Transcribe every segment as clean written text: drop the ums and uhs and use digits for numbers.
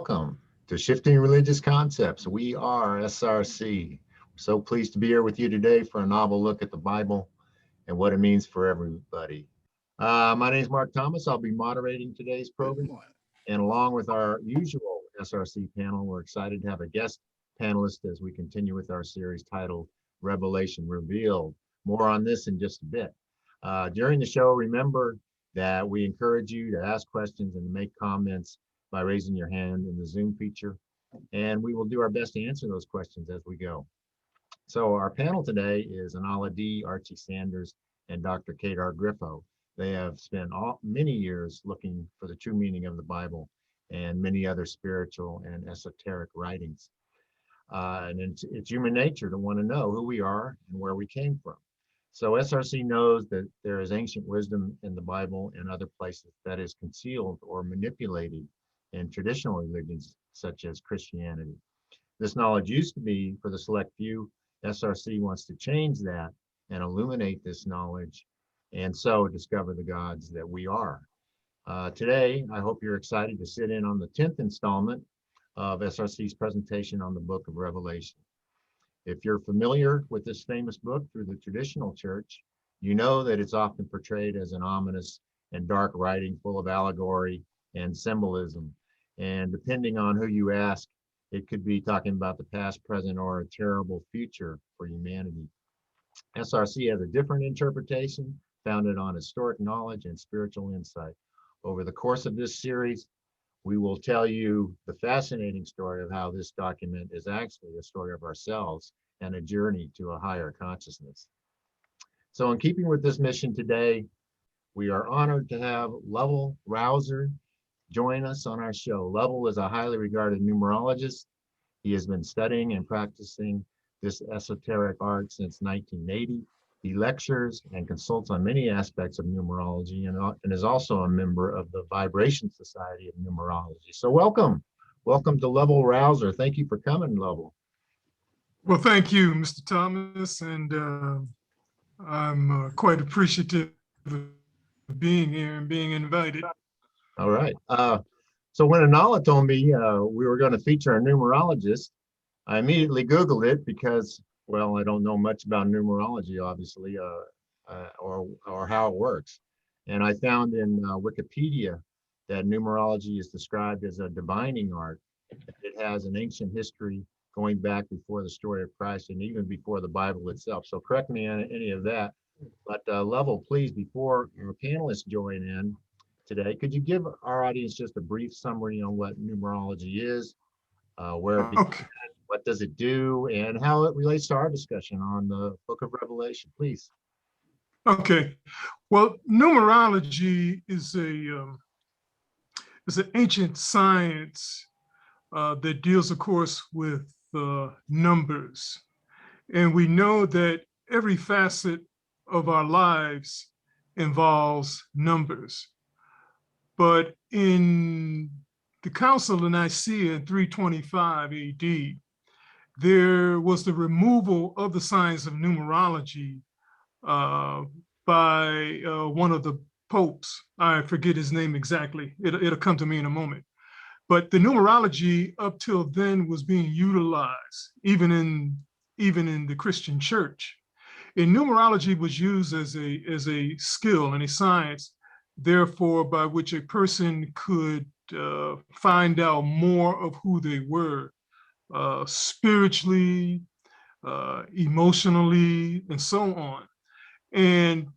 welcome to Shifting Religious Concepts. We are SRC. So pleased to be here with you today for a novel look at the Bible and what it means for everybody. My name is Mark Thomas. I'll be moderating today's program. And along with our usual SRC panel, we're excited to have a guest panelist as we continue with our series titled Revelation Revealed. More on this in just a bit. During the show, remember that we encourage you to ask questions and to make comments by raising your hand in the Zoom feature, and we will do our best to answer those questions as we go. So our panel today is Anala D., Archie Sanders, and Dr. Kedar Griffo. They have spent many years looking for the true meaning of the Bible and many other spiritual and esoteric writings. And it's human nature to want to know who we are and where we came from. So SRC knows that there is ancient wisdom in the Bible and other places that is concealed or manipulated in traditional religions such as Christianity. This knowledge used to be for the select few. SRC wants to change that and illuminate this knowledge and so discover the gods that we are. Today, I hope you're excited to sit in on the 10th installment of SRC's presentation on the book of Revelation. If you're familiar with this famous book through the traditional church, you know that it's often portrayed as an ominous and dark writing full of allegory and symbolism. And depending on who you ask, it could be talking about the past, present, or a terrible future for humanity. SRC has a different interpretation founded on historic knowledge and spiritual insight. Over the course of this series, we will tell you the fascinating story of how this document is actually a story of ourselves and a journey to a higher consciousness. So in keeping with this mission today, we are honored to have Lovell Rouser join us on our show. Lovell is a highly regarded numerologist. He has been studying and practicing this esoteric art since 1980. He lectures and consults on many aspects of numerology and is also a member of the Vibration Society of Numerology. So welcome to Lovell Rouser. Thank you for coming, Lovell. Well, thank you, Mr. Thomas, and I'm quite appreciative of being here and being invited. All right. So when Anala told me we were going to feature a numerologist, I immediately Googled it because, well, I don't know much about numerology, obviously, or how it works. And I found in Wikipedia that numerology is described as a divining art. It has an ancient history going back before the story of Christ and even before the Bible itself. So correct me on any of that. But Lovell, please, before our panelists join in today, could you give our audience just a brief summary on what numerology is, where it began, what does it do, and how it relates to our discussion on the book of Revelation, please? Okay. Well, numerology is an ancient science that deals, of course, with numbers. And we know that every facet of our lives involves numbers. But in the Council of Nicaea in 325 AD, there was the removal of the science of numerology by one of the popes. I forget his name exactly. It'll come to me in a moment. But the numerology up till then was being utilized, even in the Christian church. And numerology was used as a skill and a science, therefore, by which a person could find out more of who they were, spiritually, emotionally, and so on. And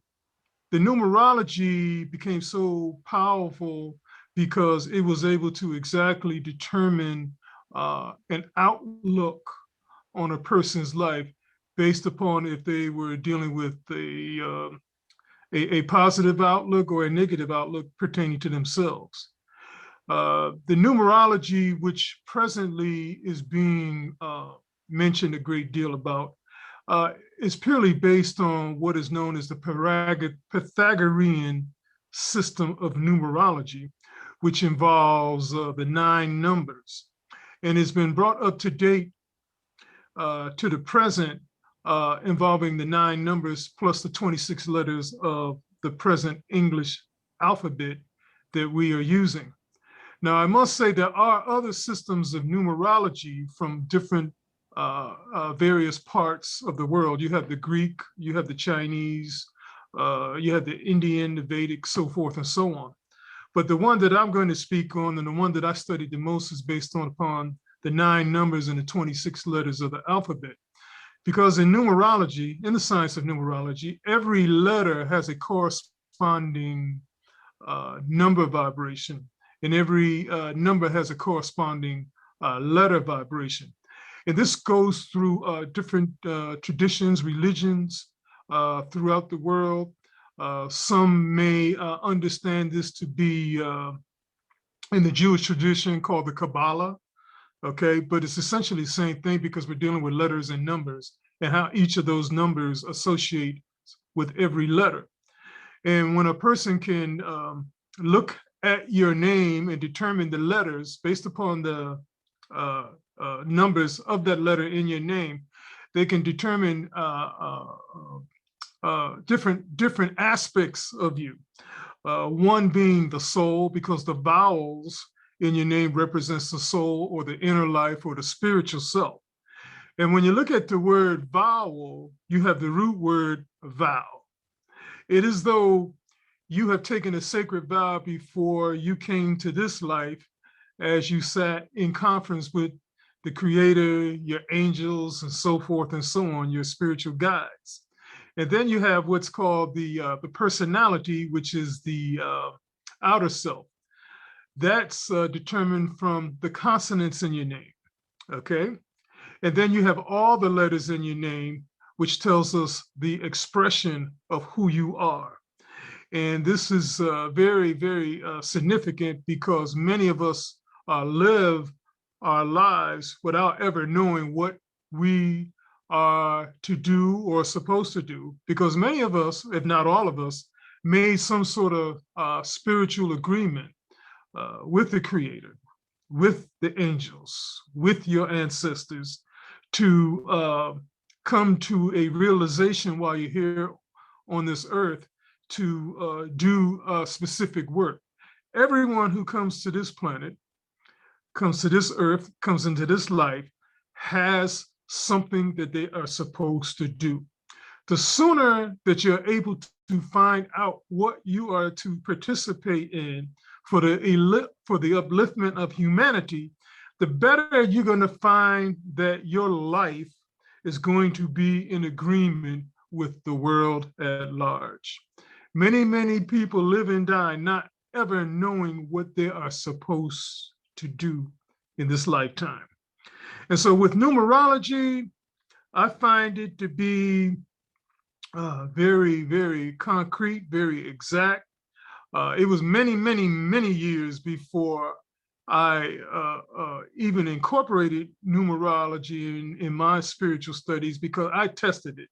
the numerology became so powerful because it was able to exactly determine an outlook on a person's life based upon if they were dealing with a positive outlook or a negative outlook pertaining to themselves. The numerology, which presently is being mentioned a great deal about, is purely based on what is known as the Pythagorean system of numerology, which involves the 9 numbers, and has been brought up to date to the present, involving the 9 numbers plus the 26 letters of the present English alphabet that we are using. Now, I must say there are other systems of numerology from different various parts of the world. You have the Greek, you have the Chinese, you have the Indian, the Vedic, so forth and so on. But the one that I'm going to speak on, and the one that I studied the most, is based upon the 9 numbers and the 26 letters of the alphabet. Because in numerology, in the science of numerology, every letter has a corresponding number vibration, and every number has a corresponding letter vibration. And this goes through different traditions, religions throughout the world. Some may understand this to be in the Jewish tradition called the Kabbalah, okay? But it's essentially the same thing because we're dealing with letters and numbers and how each of those numbers associate with every letter. And when a person can look at your name and determine the letters based upon the numbers of that letter in your name, they can determine different aspects of you. One being the soul, because the vowels in your name represents the soul or the inner life or the spiritual self. And when you look at the word vowel, you have the root word vow. It is though you have taken a sacred vow before you came to this life, as you sat in conference with the Creator, your angels, and so forth and so on, your spiritual guides. And then you have what's called the personality, which is the outer self. That's determined from the consonants in your name, okay? And then you have all the letters in your name, which tells us the expression of who you are. And this is very, very significant because many of us live our lives without ever knowing what we are to do or supposed to do, because many of us, if not all of us, made some sort of spiritual agreement with the Creator, with the angels, with your ancestors, to come to a realization while you're here on this earth to do specific work. Everyone who comes to this planet, comes to this earth, comes into this life, has something that they are supposed to do. The sooner that you're able to find out what you are to participate in for the upliftment of humanity, the better you're going to find that your life is going to be in agreement with the world at large. Many, many people live and die not ever knowing what they are supposed to do in this lifetime. And so with numerology, I find it to be very, very concrete, very exact. It was many, many, many years before I even incorporated numerology in my spiritual studies because I tested it.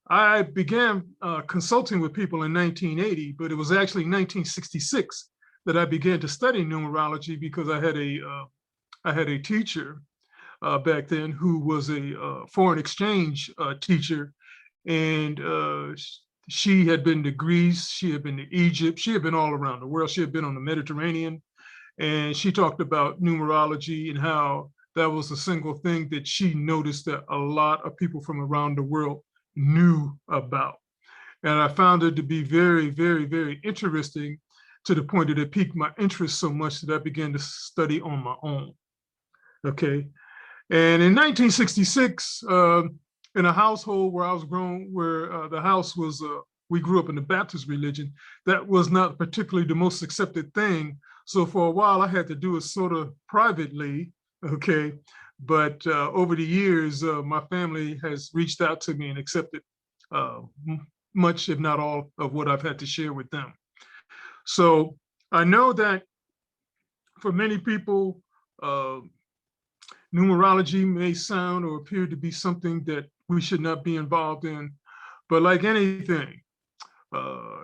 I began consulting with people in 1980, but it was actually 1966 that I began to study numerology because I had a teacher back then who was a foreign exchange teacher, and she had been to Greece, she had been to Egypt, she had been all around the world, she had been on the Mediterranean, and she talked about numerology and how that was the single thing that she noticed that a lot of people from around the world knew about. And I found it to be very, very, very interesting, to the point that it piqued my interest so much that I began to study on my own. Okay. And in 1966, in a household where I was grown, where the house was, we grew up in the Baptist religion, that was not particularly the most accepted thing. So for a while, I had to do it sort of privately, okay? But over the years, my family has reached out to me and accepted much, if not all, of what I've had to share with them. So I know that for many people, numerology may sound or appear to be something that we should not be involved in, but like anything,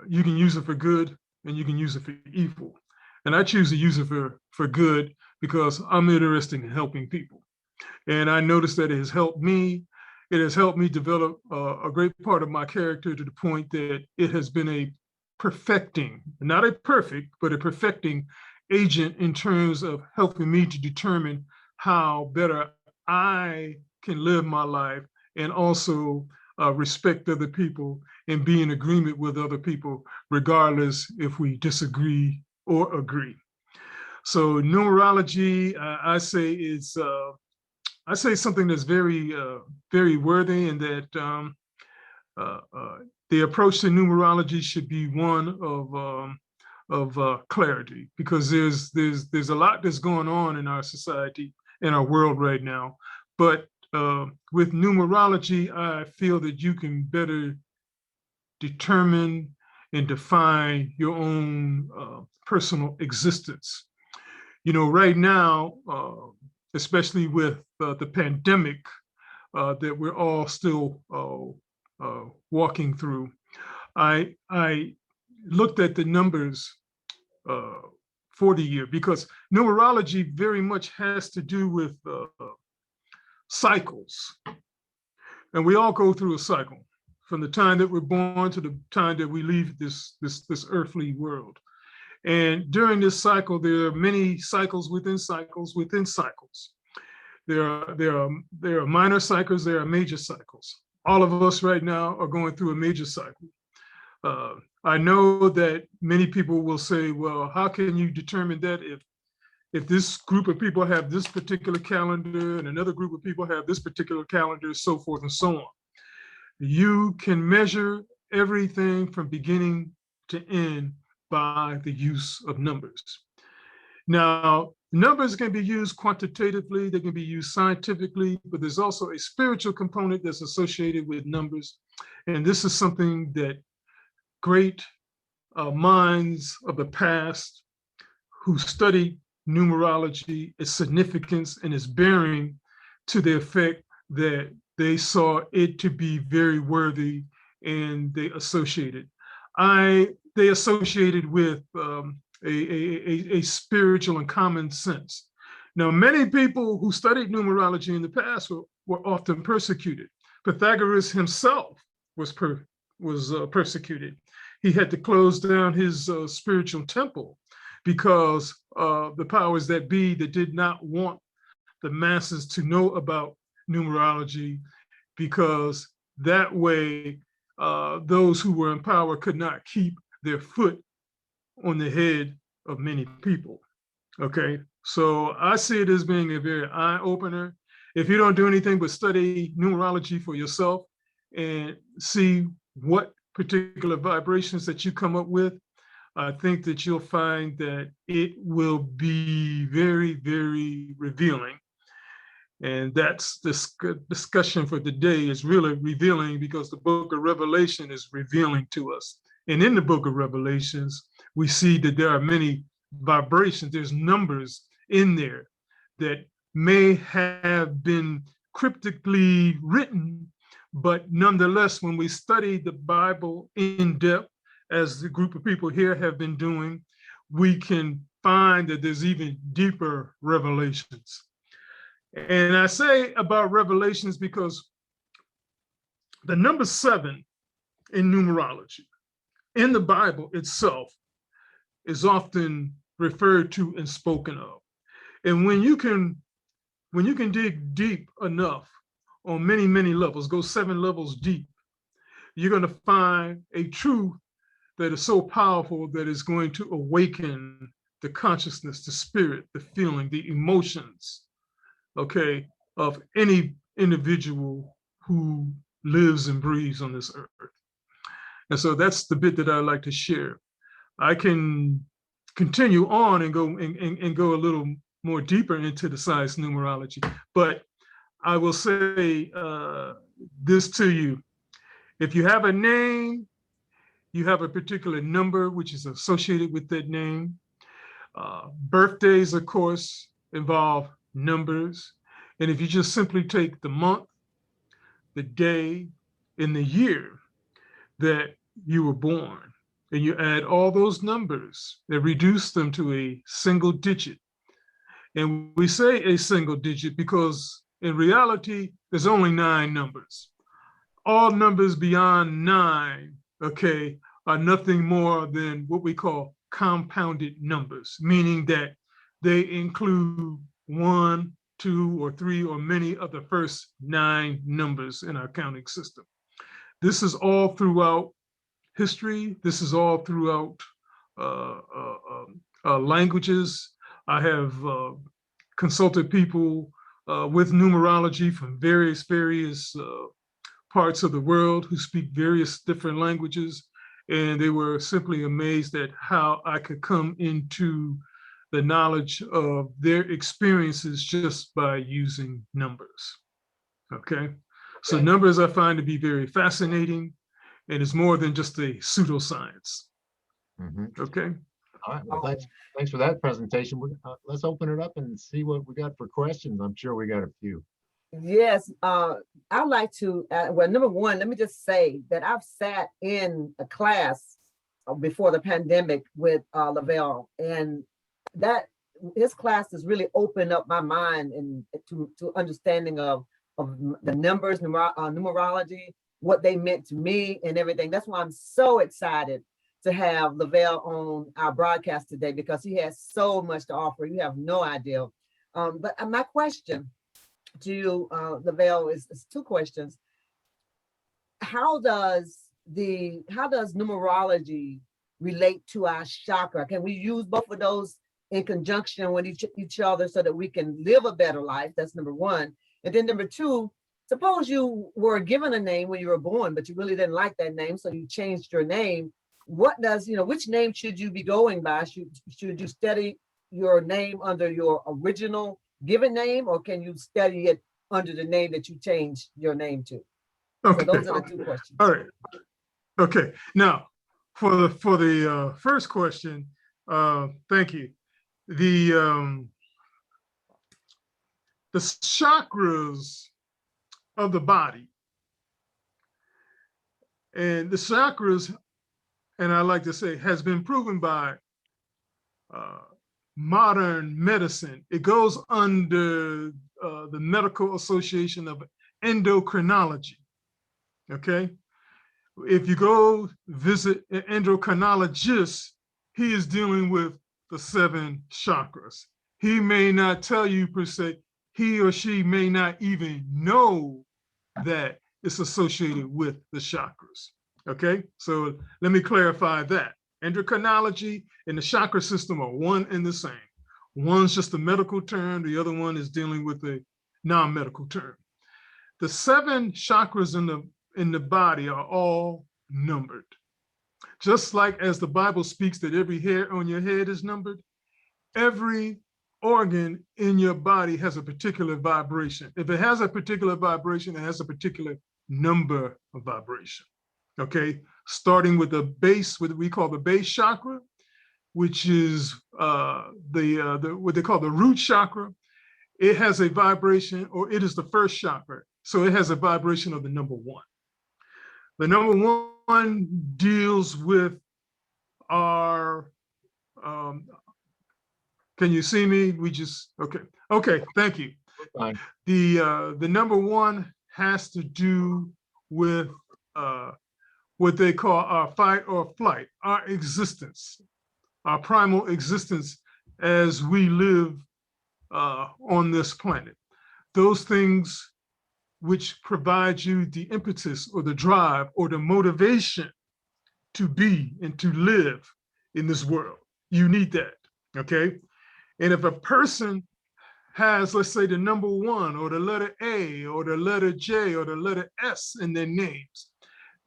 you can use it for good and you can use it for evil. And I choose to use it for good because I'm interested in helping people. And I noticed that it has helped me. It has helped me develop a great part of my character to the point that it has been a perfecting, not a perfect, but a perfecting agent in terms of helping me to determine how better I can live my life and also respect other people and be in agreement with other people, regardless if we disagree or agree. So numerology, I say something that's very, very worthy, and that the approach to numerology should be one of clarity, because there's a lot that's going on in our society, in our world right now. But with numerology, I feel that you can better determine and define your own personal existence. You know, right now, especially with the pandemic that we're all still walking through, I looked at the numbers for the year, because numerology very much has to do with cycles. And we all go through a cycle from the time that we're born to the time that we leave this earthly world. And during this cycle, there are many cycles within cycles within cycles. There are minor cycles, there are major cycles. All of us right now are going through a major cycle. I know that many people will say, well, how can you determine that if this group of people have this particular calendar and another group of people have this particular calendar, so forth and so on. You can measure everything from beginning to end by the use of numbers. Now, numbers can be used quantitatively, they can be used scientifically, but there's also a spiritual component that's associated with numbers. And this is something that great minds of the past who studied numerology, its significance and its bearing, to the effect that they saw it to be very worthy, and they associated. They associated with a spiritual and common sense. Now, many people who studied numerology in the past were often persecuted. Pythagoras himself was persecuted. He had to close down his spiritual temple because the powers that be that did not want the masses to know about numerology, because that way those who were in power could not keep their foot on the head of many people. Okay, so I see it as being a very eye-opener. If you don't do anything but study numerology for yourself and see what particular vibrations that you come up with, I think that you'll find that it will be very, very revealing. And that's this discussion for today, is really revealing, because the book of Revelation is revealing to us. And in the book of Revelations, we see that there are many vibrations, there's numbers in there that may have been cryptically written, but nonetheless, when we study the Bible in depth, as the group of people here have been doing, we can find that there's even deeper revelations. And I say about revelations because the number 7 in numerology in the Bible itself is often referred to and spoken of. And when you can dig deep enough on many, many levels, go 7 levels deep, you're going to find a truth that is so powerful that is going to awaken the consciousness, the spirit, the feeling, the emotions, okay, of any individual who lives and breathes on this earth. And so that's the bit that I like to share. I can continue on and go a little more deeper into the science of numerology, but I will say this to you. If you have a name, you have a particular number which is associated with that name. Birthdays, of course, involve numbers. And if you just simply take the month, the day, and the year that you were born, and you add all those numbers and reduce them to a single digit. And we say a single digit because in reality, there's only 9 numbers. All numbers beyond 9, okay, are nothing more than what we call compounded numbers, meaning that they include 1, 2, or 3, or many of the first 9 numbers in our counting system. This is all throughout history. This is all throughout languages. I have consulted people with numerology from various parts of the world who speak various different languages, and they were simply amazed at how I could come into the knowledge of their experiences just by using numbers. Okay, so numbers I find to be very fascinating, and it's more than just a pseudoscience. Okay. All right. Well, thanks for that presentation. Let's open it up and see what we got for questions. I'm sure we got a few. Yes, I'd like to, well, number one, let me just say that I've sat in a class before the pandemic with Lovell, and that his classes really opened up my mind and to understanding of the numbers, numerology, what they meant to me and everything. That's why I'm so excited to have Lovell on our broadcast today, because he has so much to offer. You have no idea. But my question to you, Lovell, is 2 questions. How does numerology relate to our chakra? Can we use both of those in conjunction with each other so that we can live a better life? That's number one. And then number 2, suppose you were given a name when you were born, but you really didn't like that name, so you changed your name. What does, which name should you be going by? Should you study your name under your original given name, or can you study it under the name that you changed your name to? Okay. So those are the 2 questions. All right. Okay. Now, for the first question, thank you. The chakras of the body, and the chakras, and I like to say, has been proven by modern medicine. It goes under the Medical Association of Endocrinology. Okay, if you go visit an endocrinologist, he is dealing with the 7 chakras. He may not tell you per se, he or she may not even know that it's associated with the chakras. Okay, so let me clarify that. Endocrinology and the chakra system are one and the same. One's just a medical term, the other one is dealing with a non-medical term. The 7 chakras in the body are all numbered. Just like as the Bible speaks that every hair on your head is numbered, every organ in your body has a particular vibration. If it has a particular vibration, it has a particular number of vibration. Okay, starting with the base, what we call the base chakra, which is what they call the root chakra. It has a vibration, or it is the first chakra, so it has a vibration of the number 1. The number 1 deals with our, can you see me? Okay, thank you. Fine. The number 1 has to do with what they call our fight or flight, our existence, our primal existence as we live on this planet. Those things which provide you the impetus or the drive or the motivation to be and to live in this world. You need that, okay? And if a person has, let's say, the number 1 or the letter A or the letter J or the letter S in their names,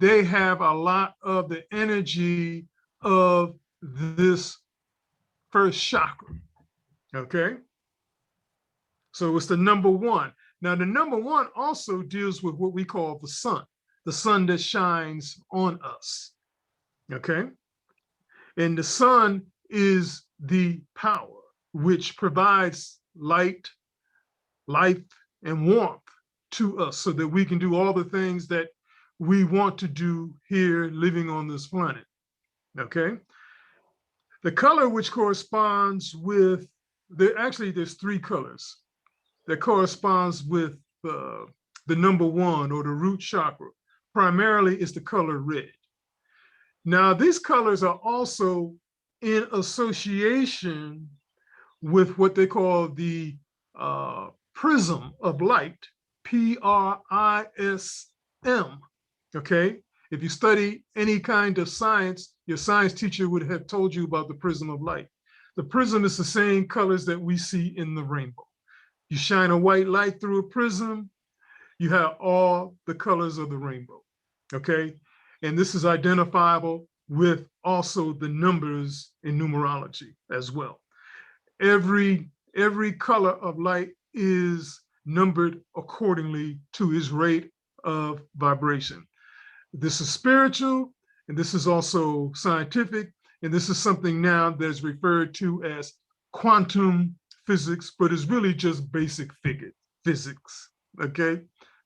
they have a lot of the energy of this first chakra, okay? So it's the number 1. Now, the number 1 also deals with what we call the sun that shines on us, okay? And the sun is the power which provides light, life, and warmth to us so that we can do all the things that we want to do here living on this planet, okay? The color which corresponds with, there's 3 colors that corresponds with the number 1 or the root chakra. Primarily is the color red. Now, these colors are also in association with what they call the Prism of Light, Prism, okay? If you study any kind of science, your science teacher would have told you about the prism of light. The prism is the same colors that we see in the rainbow. You shine a white light through a prism, you have all the colors of the rainbow, okay? And this is identifiable with also the numbers in numerology as well. Every color of light is numbered accordingly to its rate of vibration. This is spiritual, and this is also scientific, and this is something now that's referred to as quantum physics, but it's really just basic physics, okay?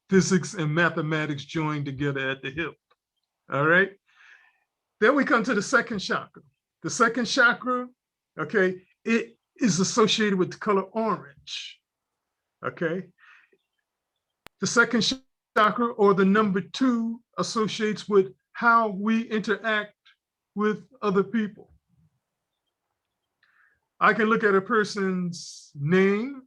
Physics and mathematics joined together at the hip, all right? Then we come to the second chakra. The second chakra, okay, it is associated with the color orange, okay? The second chakra, or the number 2, associates with how we interact with other people. I can look at a person's name,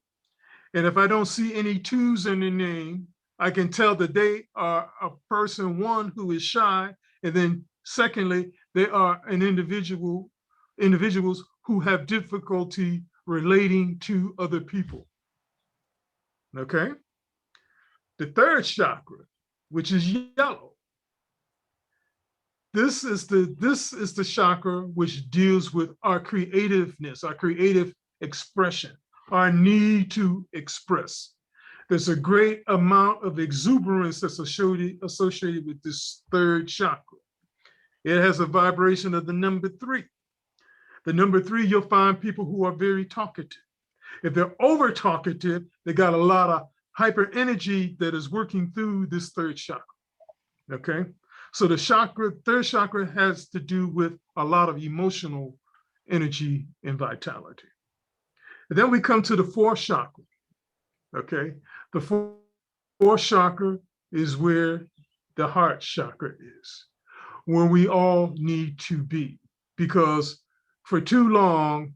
and if I don't see any 2s in their name, I can tell that they are a person, one, who is shy, and then secondly, they are an individuals who have difficulty relating to other people, okay? The third chakra, which is yellow. This is the chakra which deals with our creativeness, our creative expression, our need to express. There's a great amount of exuberance that's associated with this third chakra. It has a vibration of the number 3. The number 3, you'll find people who are very talkative. If they're over talkative, they got a lot of hyper energy that is working through this third chakra, okay? So the third chakra has to do with a lot of emotional energy and vitality. And then we come to the fourth chakra, okay? The fourth chakra is where the heart chakra is, where we all need to be, because for too long,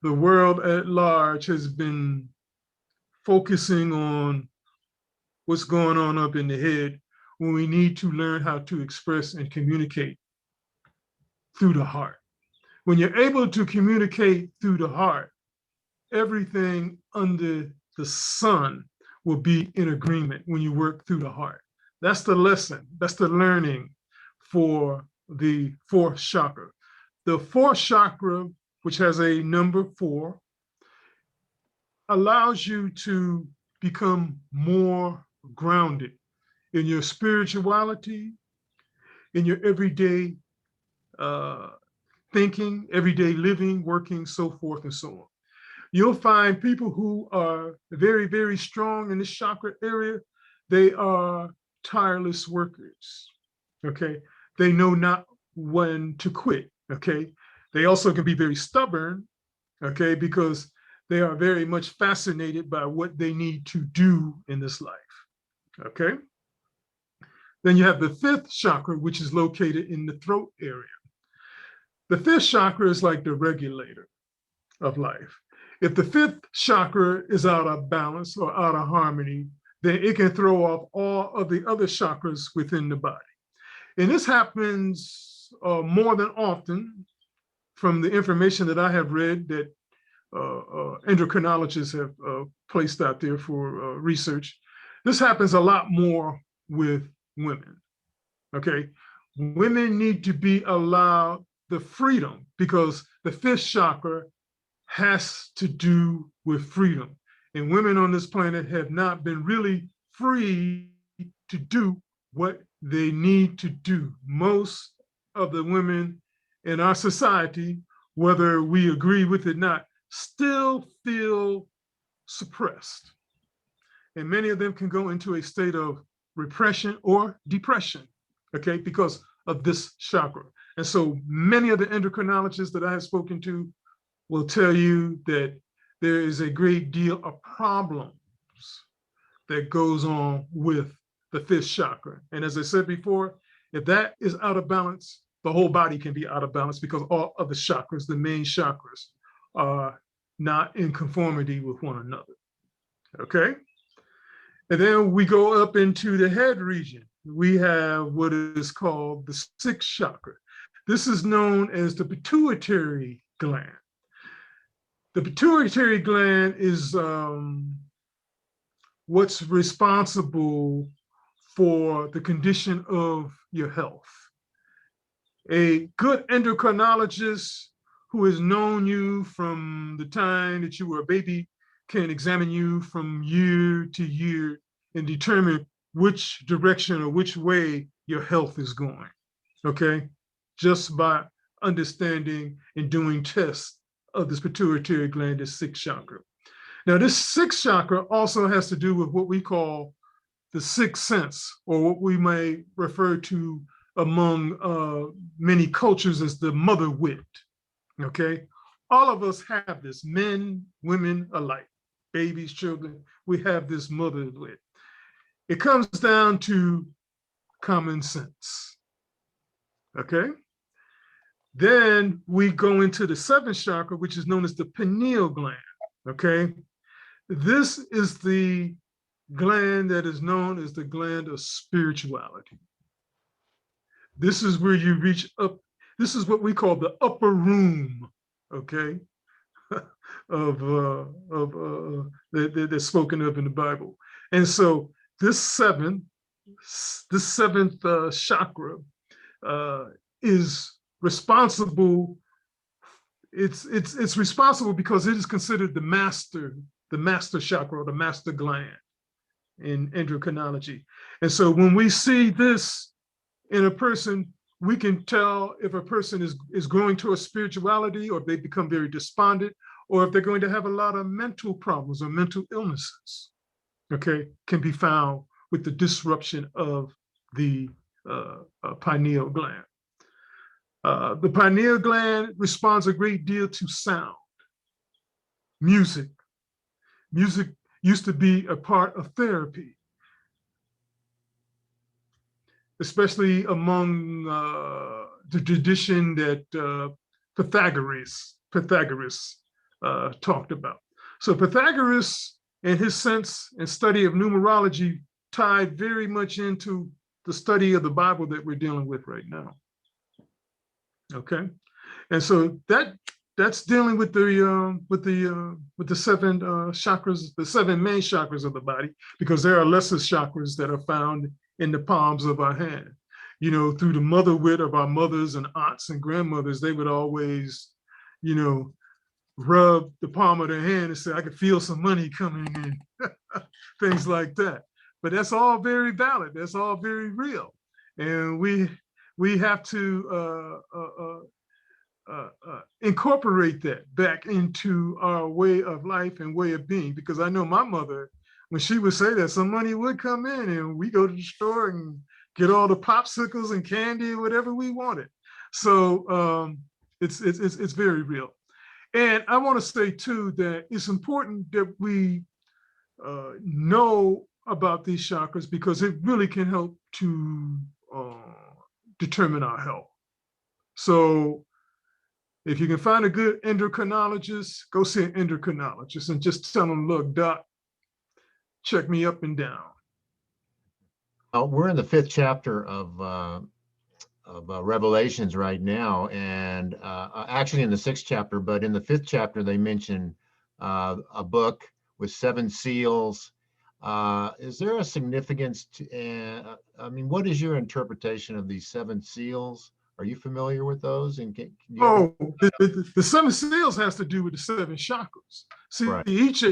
the world at large has been focusing on what's going on up in the head, when we need to learn how to express and communicate through the heart. When you're able to communicate through the heart, everything under the sun will be in agreement when you work through the heart. That's the lesson, that's the learning for the fourth chakra. The fourth chakra, which has a number 4, allows you to become more grounded in your spirituality, in your everyday thinking, everyday living, working, so forth and so on. You'll find people who are very, very strong in this chakra area. They are tireless workers, okay? They know not when to quit, okay? They also can be very stubborn, okay? Because they are very much fascinated by what they need to do in this life, okay? Then you have the fifth chakra, which is located in the throat area. The fifth chakra is like the regulator of life. If the fifth chakra is out of balance or out of harmony, then it can throw off all of the other chakras within the body. And this happens more than often from the information that I have read that endocrinologists have placed out there for research. This happens a lot more with women, okay? Women need to be allowed the freedom, because the fifth chakra has to do with freedom. And women on this planet have not been really free to do what they need to do. Most of the women in our society, whether we agree with it or not, still feel suppressed. And many of them can go into a state of repression or depression, okay, because of this chakra. And so many of the endocrinologists that I have spoken to will tell you that there is a great deal of problems that goes on with the fifth chakra. And as I said before, if that is out of balance, the whole body can be out of balance because all of the chakras, the main chakras, are not in conformity with one another. Okay? And then we go up into the head region. We have what is called the Sixth Chakra. This is known as the pituitary gland. The pituitary gland is what's responsible for the condition of your health. A good endocrinologist who has known you from the time that you were a baby can examine you from year to year and determine which direction or which way your health is going, okay? Just by understanding and doing tests of this pituitary gland, the sixth chakra. Now, this sixth chakra also has to do with what we call the sixth sense, or what we may refer to among many cultures as the mother wit, okay? All of us have this, men, women alike, babies, children, we have this mother wit. It comes down to common sense, okay? Then we go into the seventh chakra, which is known as the pineal gland, okay? This is the gland that is known as the gland of spirituality. This is where you reach up. This is what we call the upper room, okay, that's spoken of in the Bible. And so this seventh chakra is responsible. It's responsible because it is considered the master chakra, or the master gland in endocrinology. And so when we see this in a person, we can tell if a person is growing towards spirituality, or if they become very despondent, or if they're going to have a lot of mental problems or mental illnesses, okay, can be found with the disruption of the pineal gland. The pineal gland responds a great deal to sound, music. Music used to be a part of therapy, especially among the tradition that Pythagoras talked about. So Pythagoras and his sense and study of numerology tied very much into the study of the Bible that we're dealing with right now. Okay, and so that's dealing with the seven chakras, the seven main chakras of the body, because there are lesser chakras that are found in the palms of our hand. You know, through the mother wit of our mothers and aunts and grandmothers, they would always, you know, rub the palm of their hand and say, I could feel some money coming in, things like that. But that's all very valid. That's all very real. And we have to incorporate that back into our way of life and way of being, because I know my mother, when she would say that, some money would come in and we go to the store and get all the popsicles and candy, whatever we wanted. So it's very real. And I want to say too that it's important that we know about these chakras, because it really can help to determine our health. So if you can find a good endocrinologist, go see an endocrinologist and just tell them, look, doc, check me up and down. We're in the fifth chapter of Revelations right now, and actually in the sixth chapter, but in the fifth chapter, they mention a book with 7 seals. Is there a significance to, I mean, what is your interpretation of these 7 seals? Are you familiar with those? And the 7 seals has to do with the 7 chakras. See, right. each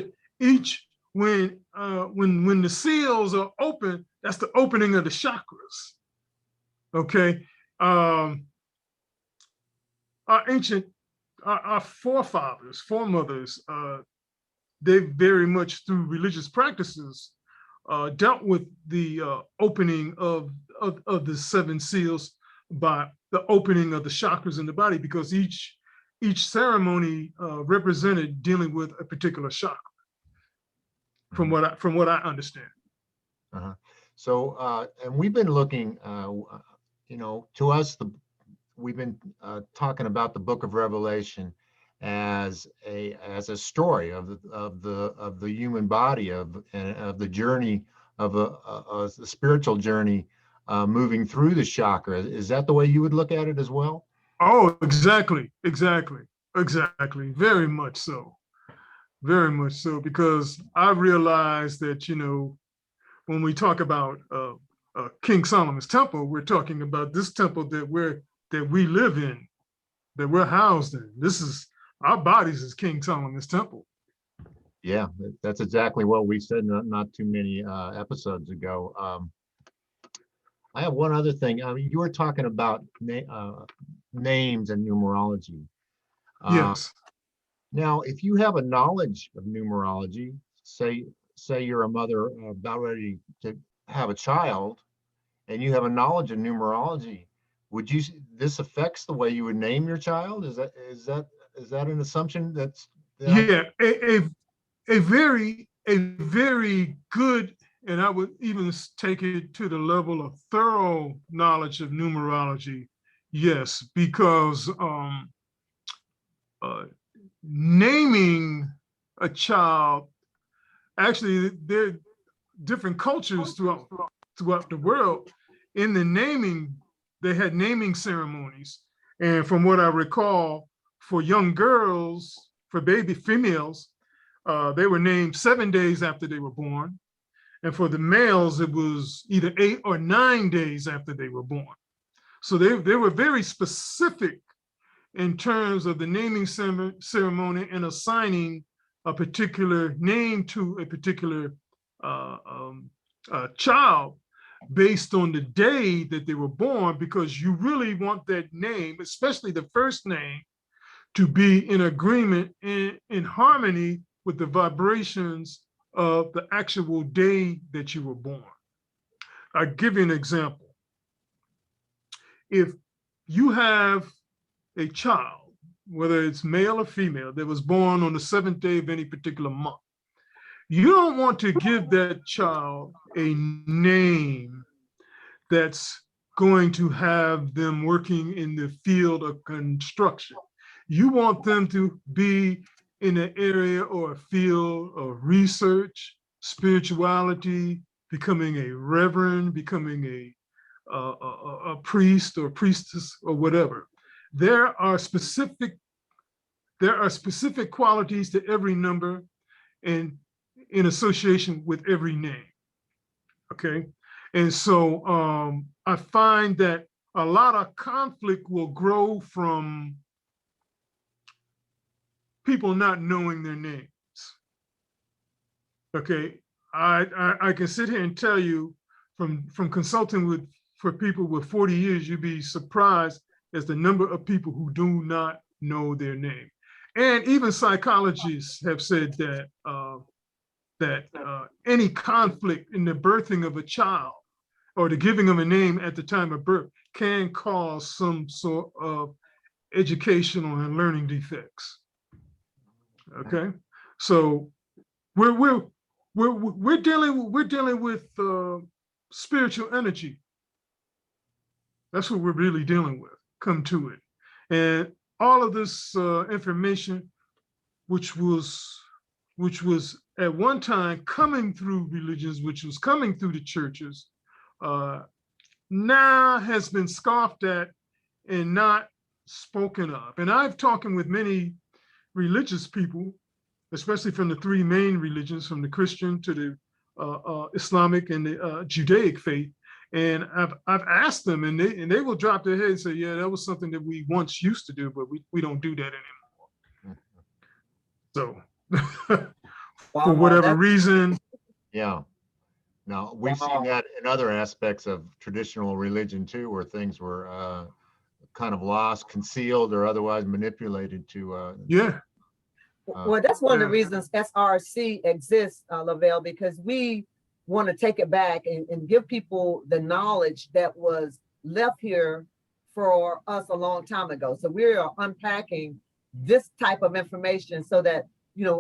when the seals are open, that's the opening of the chakras. Okay. Our foremothers, they very much through religious practices dealt with the opening of the 7 seals by the opening of the chakras in the body, because each ceremony represented dealing with a particular chakra, from what I understand. So and we've been looking, you know, to us we've been talking about the Book of Revelation as a story of the human body, of the journey of a spiritual journey, moving through the chakra. Is that the way you would look at it as well? Oh, exactly. Very much so. Very much so, because I realize that, when we talk about King Solomon's temple, we're talking about this temple that we live in, that we're housed in. This is our bodies is King Solomon's temple. Yeah, that's exactly what we said not too many episodes ago. I have one other thing. I mean, you were talking about names and numerology. Yes. Now, if you have a knowledge of numerology, say you're a mother about ready to have a child, and you have a knowledge of numerology, this affects the way you would name your child? Is that an assumption Yeah, a very good, and I would even take it to the level of thorough knowledge of numerology. Yes, because naming a child, actually, there are different cultures throughout the world. In the naming, they had naming ceremonies. And from what I recall, for young girls, for baby females, they were named 7 days after they were born. And for the males, it was either 8 or 9 days after they were born. So they were very specific in terms of the naming ceremony and assigning a particular name to a particular child based on the day that they were born, because you really want that name, especially the first name, to be in agreement, in harmony with the vibrations of the actual day that you were born. I'll give you an example. If you have a child, whether it's male or female, that was born on the 7th day of any particular month, you don't want to give that child a name that's going to have them working in the field of construction. You want them to be in an area or a field of research, spirituality, becoming a reverend, becoming a priest or priestess or whatever. There are specific qualities to every number and in association with every name. Okay. And so I find that a lot of conflict will grow from people not knowing their names. Okay. I can sit here and tell you from consulting for people with 40 years, you'd be surprised as the number of people who do not know their name. And even psychologists have said that any conflict in the birthing of a child or the giving of a name at the time of birth can cause some sort of educational and learning defects. Okay, so we're dealing with spiritual energy. That's what we're really dealing with. Come to it, and all of this information, which was at one time coming through religions, which was coming through the churches, now has been scoffed at and not spoken of. And I've talking with many religious people, especially from the 3 main religions, from the Christian to the Islamic and the Judaic faith. And I've asked them, and they will drop their head and say, yeah, that was something that we once used to do, but we don't do that anymore. So for whatever reason. Yeah. Now, we've seen that in other aspects of traditional religion too, where things were kind of lost, concealed, or otherwise manipulated to. Yeah. Well, that's one of the reasons SRC exists, Lovell, because we want to take it back and give people the knowledge that was left here for us a long time ago. So we are unpacking this type of information so that,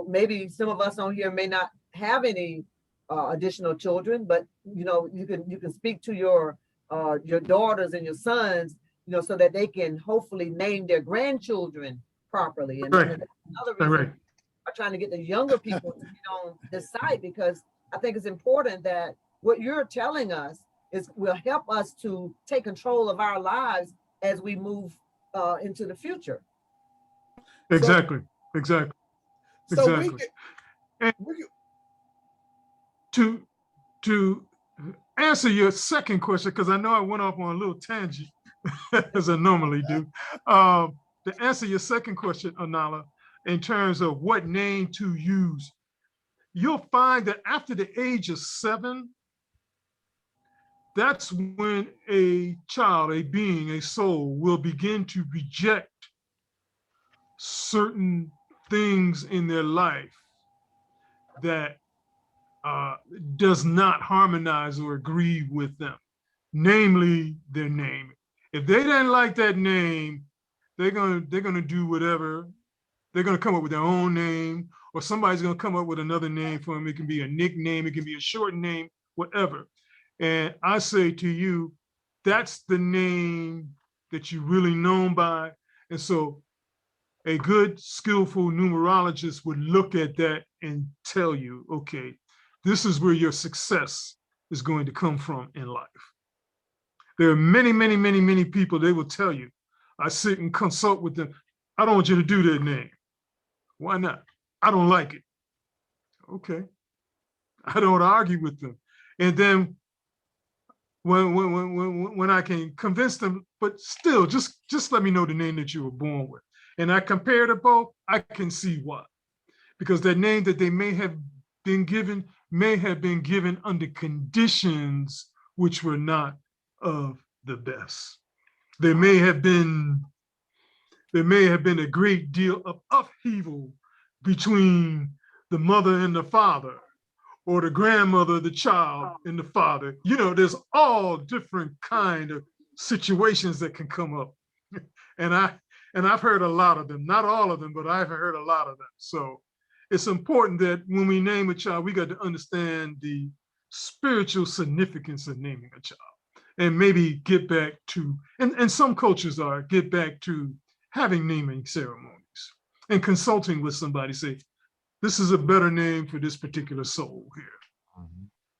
maybe some of us on here may not have any additional children, but you can speak to your daughters and your sons you know, so that they can hopefully name their grandchildren properly. And, Right. and that's another All reason right. are trying to get the younger people to get on this site, because I think it's important that what you're telling us will help us to take control of our lives as we move into the future. Exactly. Exactly. So Exactly. we can, To answer your second question, because I know I went off on a little tangent, as I normally do. To answer your second question, Anala, in terms of what name to use, you'll find that after the age of 7, that's when a child, a being, a soul will begin to reject certain things in their life that does not harmonize or agree with them, namely their name. If they didn't like that name, they're gonna do whatever. They're gonna come up with their own name, or somebody's gonna come up with another name for them. It can be a nickname, it can be a short name, whatever. And I say to you, that's the name that you're really known by. And so a good, skillful numerologist would look at that and tell you, okay, this is where your success is going to come from in life. There are many, many, many, many people, they will tell you, I sit and consult with them. I don't want you to do that name. Why not? I don't like it. Okay. I don't argue with them. And then when I can convince them, but still, just let me know the name that you were born with. And I compare the both, I can see why. Because that name that they may have been given under conditions which were not of the best. There may have been a great deal of upheaval between the mother and the father, or the grandmother, the child, and the father. You know, there's all different kind of situations that can come up. And I've heard a lot of them, not all of them, but I've heard a lot of them. So it's important that when we name a child, we got to understand the spiritual significance of naming a child, and maybe get back to, and some cultures get back to having naming ceremonies and consulting with somebody, say, this is a better name for this particular soul here,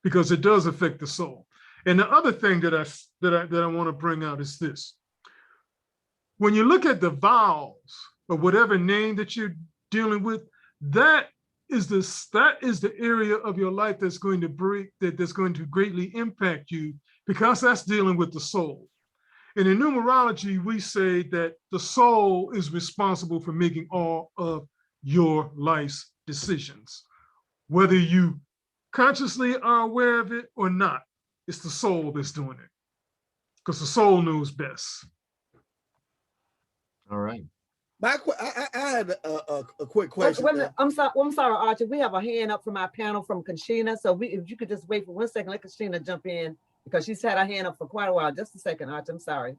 because it does affect the soul. And the other thing that I want to bring out is this. When you look at the vowels of whatever name that you're dealing with, that is the area of your life that's going to greatly impact you, because that's dealing with the soul. And in numerology, we say that the soul is responsible for making all of your life's decisions. Whether you consciously are aware of it or not, it's the soul that's doing it, because the soul knows best. All right. I had a quick question. I'm sorry, Archie. We have a hand up from our panel from Kashina. So if you could just wait for 1 second, let Kashina jump in, because she's had her hand up for quite a while. Just a second, Archie. I'm sorry.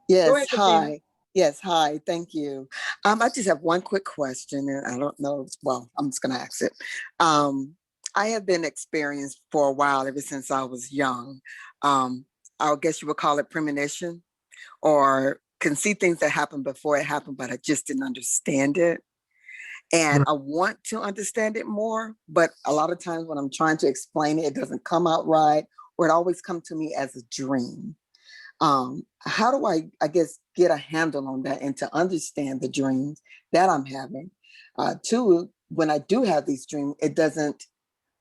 Yes, Go ahead, hi. Yes, hi, thank you. I just have one quick question, and I don't know, well, I'm just gonna ask it. I have been experienced for a while, ever since I was young. I guess you would call it premonition, or can see things that happened before it happened, but I just didn't understand it. And I want to understand it more, but a lot of times when I'm trying to explain it, it doesn't come out right, or it always comes to me as a dream. How do I guess, get a handle on that and to understand the dreams that I'm having? Two, when I do have these dreams, it doesn't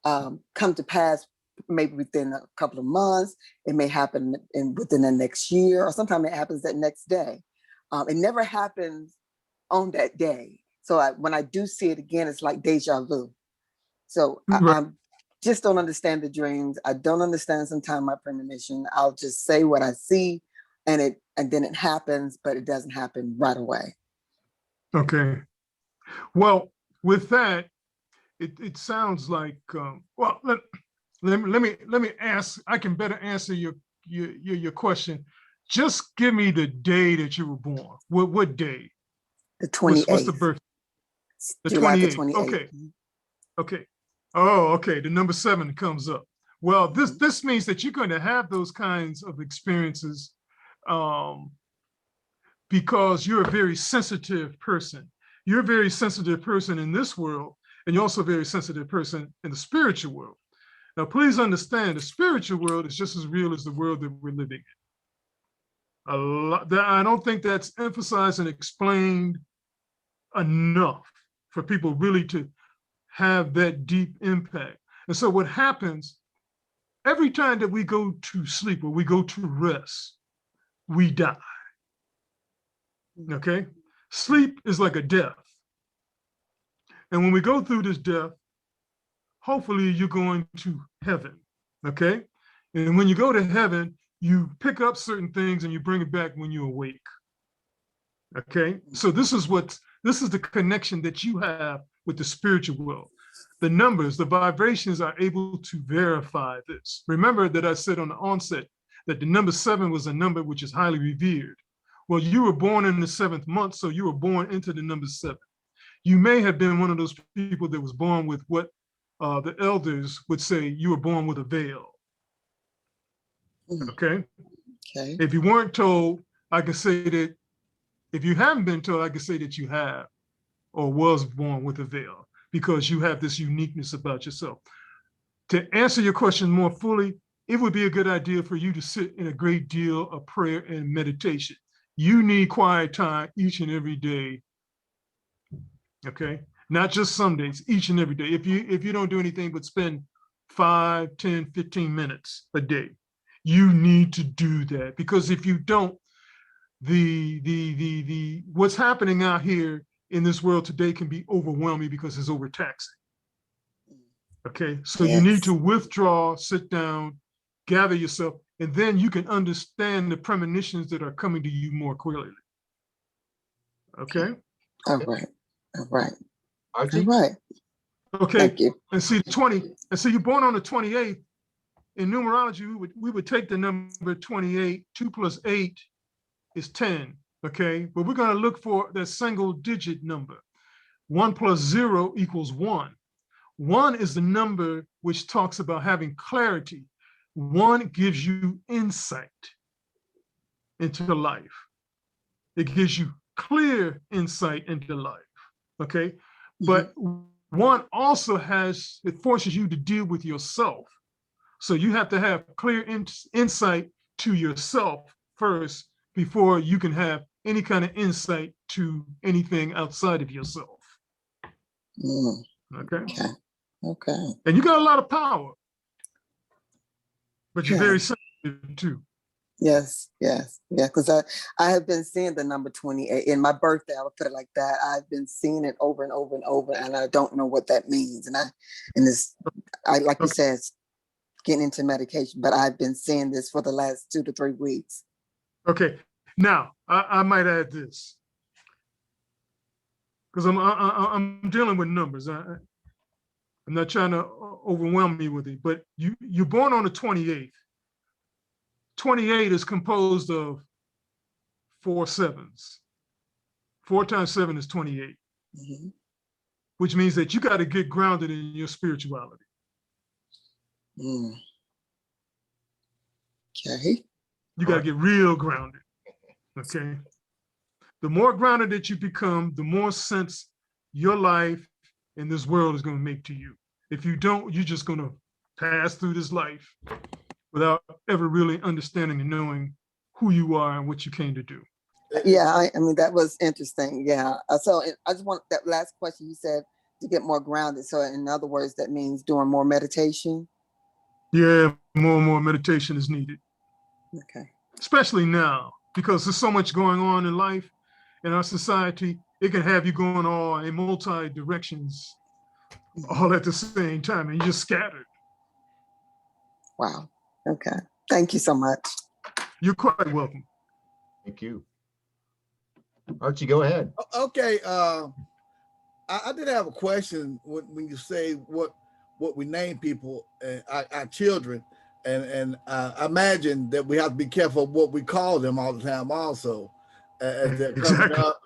come to pass maybe within a couple of months. It may happen within the next year, or sometimes it happens that next day. It never happens on that day. So when I do see it again, it's like deja vu. So I just don't understand the dreams. I don't understand sometimes my premonition. I'll just say what I see, and then it happens, but it doesn't happen right away. Okay. Well, with that, it sounds like well, let me ask. I can better answer your question. Just give me the day that you were born. What day? The 28th. What's the birth? The July 28th. the 28th. Okay. Okay. Oh, okay. The number 7 comes up. Well, this means that you're going to have those kinds of experiences because you're a very sensitive person. You're a very sensitive person in this world, and you're also a very sensitive person in the spiritual world. Now, please understand, the spiritual world is just as real as the world that we're living in. I don't think that's emphasized and explained enough for people really to have that deep impact. And so what happens, every time that we go to sleep or we go to rest, we die. Okay? Sleep is like a death. And when we go through this death, hopefully you're going to heaven. Okay? And when you go to heaven, you pick up certain things and you bring it back when you awake. Okay? So this is the connection that you have with the spiritual world. The numbers, the vibrations are able to verify this. Remember that I said on the onset that the number 7 was a number which is highly revered. Well, you were born in the 7th month, so you were born into the number 7. You may have been one of those people that was born with what the elders would say you were born with a veil. Okay? Okay. If you weren't told, I can say that, if you haven't been told, I can say that you have or was born with a veil because you have this uniqueness about yourself. To answer your question more fully, it would be a good idea for you to sit in a great deal of prayer and meditation. You need quiet time each and every day. Okay? Not just some days, each and every day. If you don't do anything but spend 5, 10, 15 minutes a day, you need to do that, because if you don't, the what's happening out here in this world today can be overwhelming because it's overtaxing. Okay, so you need to withdraw, sit down, gather yourself, and then you can understand the premonitions that are coming to you more clearly. Okay. All right. All right. Archie? All right. Okay. Thank you. And see, you're born on the 28th. In numerology, we would take the number 28. 2 plus 8 is 10. Okay, but we're going to look for that single digit number. 1 plus 0 equals 1. 1 is the number which talks about having clarity. 1 gives you insight into life. It gives you clear insight into life. Okay, but 1 also it forces you to deal with yourself. So you have to have clear insight to yourself first before you can have any kind of insight to anything outside of yourself. Okay. Okay. Okay. And you got a lot of power, but you're very sensitive too. Yes, yes, yeah. Because I have been seeing the number 28 in my birthday. I would put it like that. I've been seeing it over and over and over, and I don't know what that means. And I like you said, getting into medication, but I've been seeing this for the last 2 to 3 weeks. Okay. Now I might add this, because I'm dealing with numbers. I'm not trying to overwhelm me with it, but you're born on the 28th. 28 is composed of 4 sevens. 4 times 7 is 28, which means that you got to get grounded in your spirituality. Okay. You got to get real grounded. Okay. The more grounded that you become, the more sense your life in this world is going to make to you. If you don't, you're just going to pass through this life without ever really understanding and knowing who you are and what you came to do. Yeah, I mean, that was interesting. Yeah. So I just want that last question you said, to get more grounded. So in other words, that means doing more meditation? Yeah, more and more meditation is needed. Okay. Especially now, because there's so much going on in life, in our society. It can have you going all in multi directions all at the same time, and you're just scattered. Wow. Okay. Thank you so much. You're quite welcome. Thank you. Archie, go ahead. Okay. I did have a question when you say what we name people, our children, and I imagine that we have to be careful of what we call them all the time also. As they're coming up,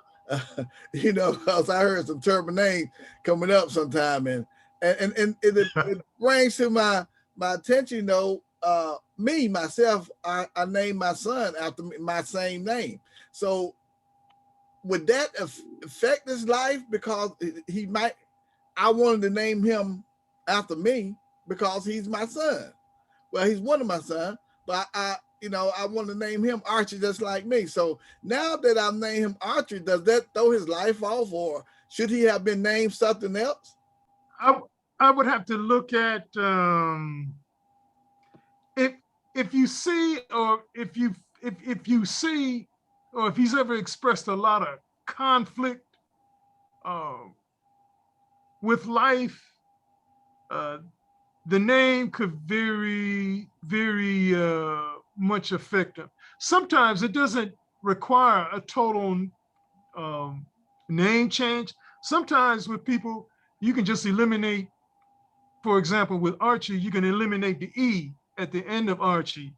because I heard some turban names coming up sometime, and it brings to my attention, me, myself, I named my son after my same name. So would that affect his life? Because he might, I wanted to name him after me because he's my son. Well, he's one of my sons, but I want to name him Archie just like me. So now that I've named him Archie, does that throw his life off, or should he have been named something else? I would have to look at if you see, or if you see, or if he's ever expressed a lot of conflict with life, the name could very much affect him. Sometimes it doesn't require a total name change. Sometimes with people, you can just eliminate, for example, with Archie, you can eliminate the E at the end of Archie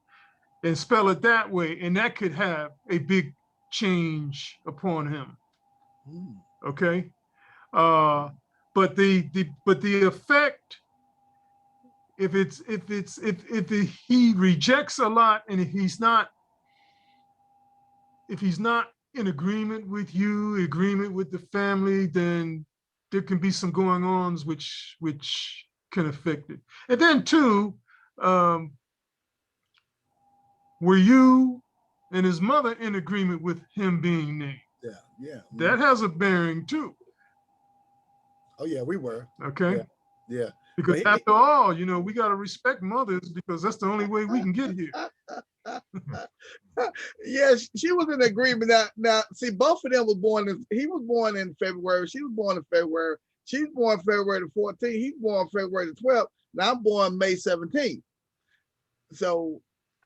and spell it that way, and that could have a big change upon him. Okay, but the effect, if he rejects a lot, and if he's not in agreement with you, agreement with the family, then there can be some going ons which can affect it. And then too, were you and his mother in agreement with him being named? Yeah. That has a bearing too. Oh yeah, we were. Okay. Yeah. Because after all, we got to respect mothers, because that's the only way we can get here. Yes, she was in agreement. Now, see, both of them was born he was born in February. She was born in February. She's born February the 14th. He's born February the 12th. Now I'm born May 17th. So.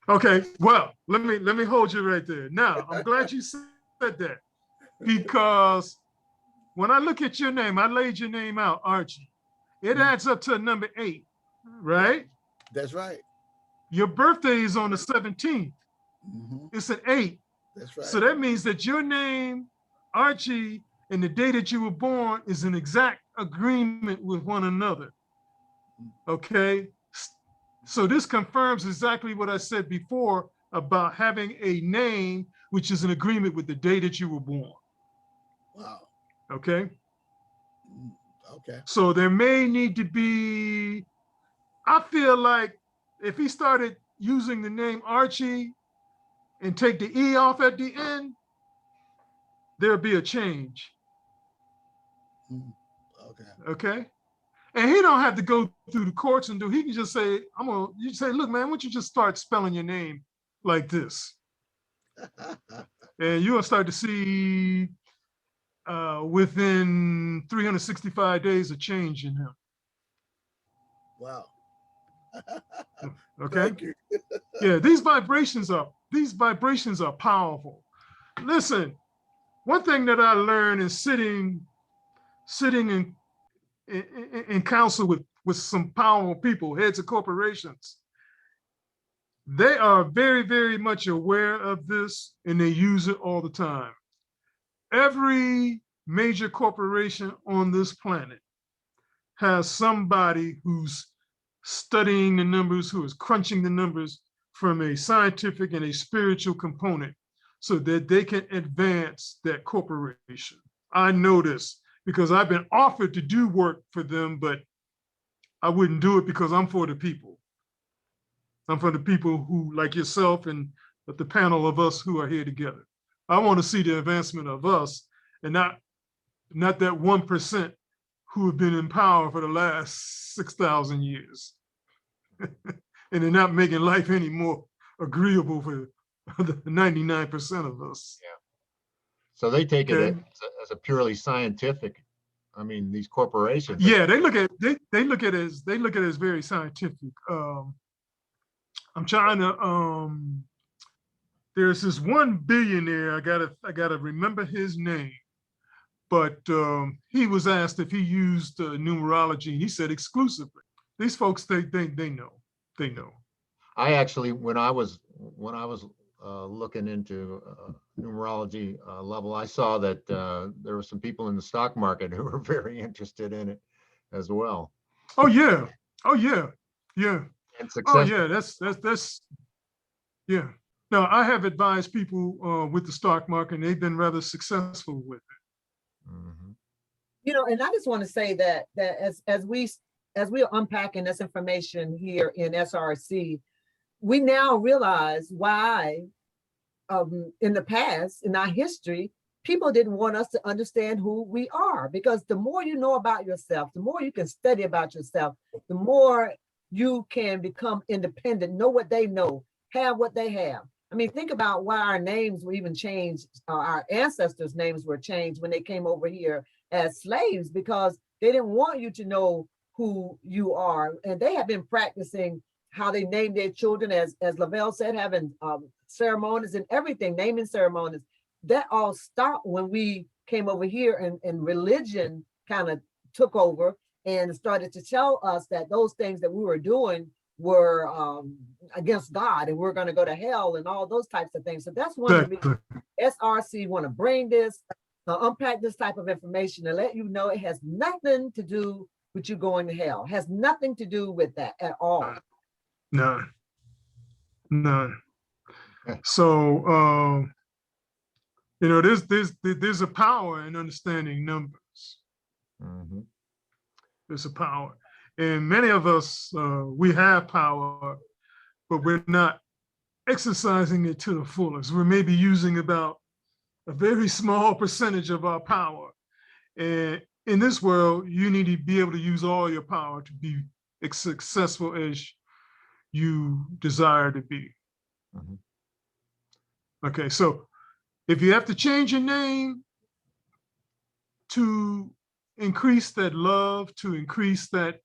Okay, well, let me hold you right there. Now, I'm glad you said that, because when I look at your name, I laid your name out, Archie. It adds up to a number 8, right? That's right. Your birthday is on the 17th. It's an 8. That's right. So that means that your name, Archie, and the day that you were born is in exact agreement with one another. Okay? So this confirms exactly what I said before about having a name which is in agreement with the day that you were born. Wow. Okay? Okay. So there may need to be, I feel like if he started using the name Archie and take the E off at the end, there'll be a change. Okay. Okay? And he don't have to go through the courts and he can just say, you say, look, man, why don't you just start spelling your name like this? And you'll start to see within 365 days a change in him. Wow. Okay. Thank you. Yeah, these vibrations are powerful. Listen, one thing that I learned is sitting in council with some powerful people, heads of corporations. They are very, very much aware of this, and they use it all the time. Every major corporation on this planet has somebody who's studying the numbers, who is crunching the numbers from a scientific and a spiritual component so that they can advance that corporation. I know this because I've been offered to do work for them, but I wouldn't do it because I'm for the people. I'm for the people who, like yourself and the panel of us who are here together. I want to see the advancement of us and not that 1% who have been in power for the last 6,000 years. And they're not making life any more agreeable for the 99% of us. Yeah. So they take Okay. it as a purely scientific. I mean, these corporations. Yeah, they look at it as very scientific. I'm trying to. There's this one billionaire. I gotta remember his name, but he was asked if he used numerology, and he said exclusively. These folks, they know. They know. I actually, when I was looking into numerology level, I saw that there were some people in the stock market who were very interested in it as well. Oh yeah. Oh yeah. Yeah. And Oh success. yeah, that's yeah. No, I have advised people with the stock market, and they've been rather successful with it. Mhm. You know, and I just want to say that as we are unpacking this information here in SRC, we now realize why in the past, in our history, people didn't want us to understand who we are, because the more you know about yourself, the more you can study about yourself, the more you can become independent, know what they know, have what they have. I mean, think about why our names were even changed. Our ancestors' names were changed when they came over here as slaves, because they didn't want you to know who you are. And they have been practicing how they name their children, as Lovell said, having ceremonies and everything, naming ceremonies. That all stopped when we came over here, and religion kind of took over and started to tell us that those things that we were doing were against God, and we're going to go to hell and all those types of things. So that's one of the reasons SRC want to bring this, unpack this type of information, and let you know it has nothing to do with you going to hell. It has nothing to do with that at all. None. None. So you know, there's a power in understanding numbers. Mhm. There's a power. And many of us, we have power, but we're not exercising it to the fullest. We're maybe using about a very small percentage of our power. And in this world, you need to be able to use all your power to be as successful as you desire to be. Mhm. Okay, so if you have to change your name to increase that love, to increase that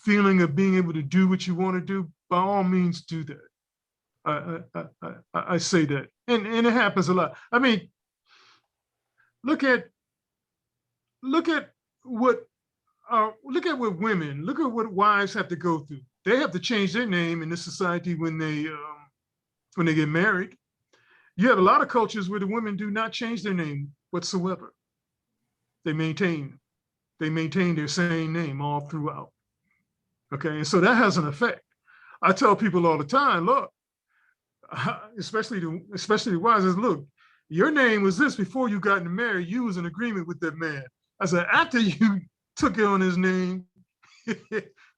feeling of being able to do what you want to do, by all means do that. I say that, and it happens a lot. I mean, look at what women, look at what wives have to go through. They have to change their name in this society when they get married. You have a lot of cultures where the women do not change their name whatsoever. They maintain their same name all throughout. Okay, and so that has an effect. I tell people all the time, look, especially the wives, is look, your name was this before you got married. You was in agreement with that man. I said, after you took it on his name,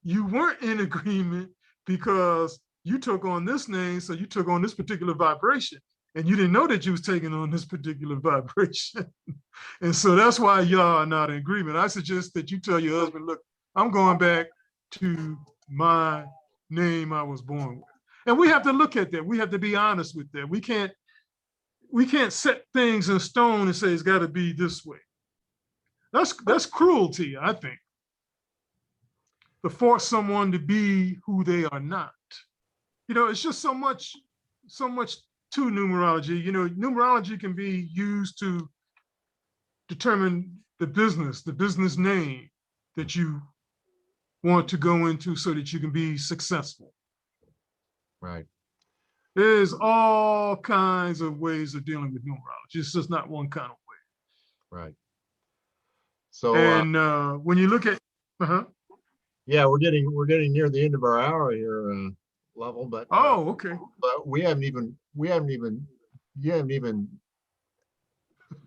you weren't in agreement, because you took on this name, so you took on this particular vibration, and you didn't know that you was taking on this particular vibration. And so that's why y'all are not in agreement. I suggest that you tell your husband, look, I'm going back to my name I was born with. And we have to look at that. We have to be honest with that. We can't set things in stone and say it's got to be this way. That's cruelty, I think, to force someone to be who they are not. You know, it's just so much to numerology. You know, numerology can be used to determine the business name that you want to go into so that you can be successful. Right. There's all kinds of ways of dealing with numerology. It's just not one kind of way. Right. So And when you look at, yeah, we're getting near the end of our hour here, Lovell, but okay. but you haven't even